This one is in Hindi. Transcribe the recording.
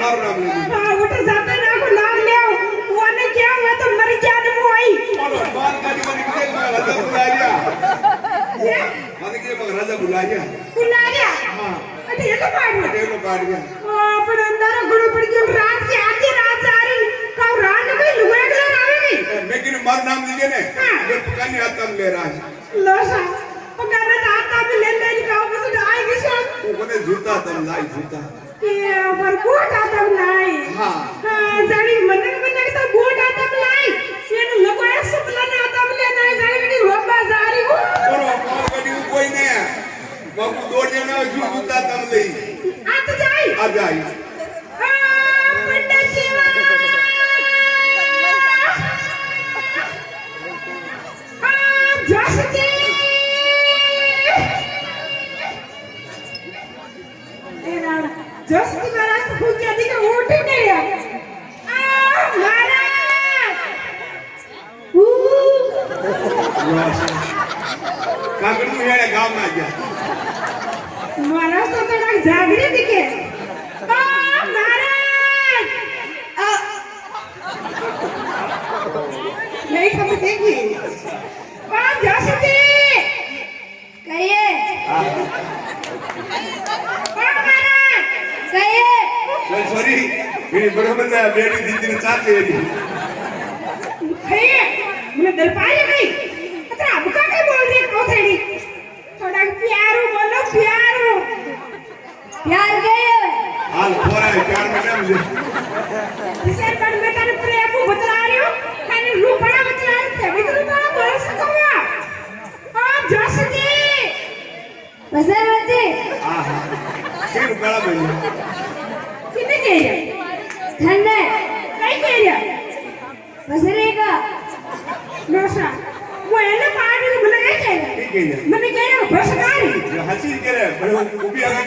मारो नाम ले हां उठ जाते ना को नाम ले वो ने क्या हुआ तो मर गया ने वो आई बोलो बात गाड़ी में निकल गया राजा बुला लिया ये माने के मगर राजा बुला लिया हां अरे ये तो काट गया अपन अंदर गुरु पड़ गया रात की आधी रात आ रही कब रात में कोई लुगाई कलर आवेगी लेकिन मारो नाम लीजिए ने ये पकाने आता ले रहा है लोसा पकाने आता भी ले ले का बस आएगी शाम वो कोने जूता तम लाई जूता ये पर कोट आता लाई हां हां जानी मनन में तो कोट आता लाई ये लोग ऐसे प्लान आता ले नहीं जानी रोड बाजारी हो और गाड़ी कोई नहीं बाबू दौड़ जाना जूता तम ले आ जाए पंडित जीवा जसती जसती महाराज तो भूख क्या दिखा उठ ही नहीं रहा महाराज कागड़ में है गांव में आ गया महाराज तो थोड़ा जागरे दिखे महाराज नहीं खबर देखी जसती कहिए कहिए सॉरी मेरी बराबर से बेटी दीदी ने साथ ले ली कहिए मैंने दिल पाए गई अरे अब का क्या बोल रही है कोथेड़ी थोड़ा प्यारो बोलो प्यारो प्यार गए हाल पूरा है प्यार में ना मुझे इसे कर मैं तेरे प्रेम को बतला रही हूं मैंने रूपड़ा बतला रही है भी रूपड़ा बोल सकूंगा और जसती बसरवती हां फिर गला बनी कितने कह रहे ठंडे काय कह रहे बसरेगा नोसा वो है ना पानी में लगा के ठीक है मैंने कह रहा बस गाड़ी हंसी के रे बड़े ऊपी आ गए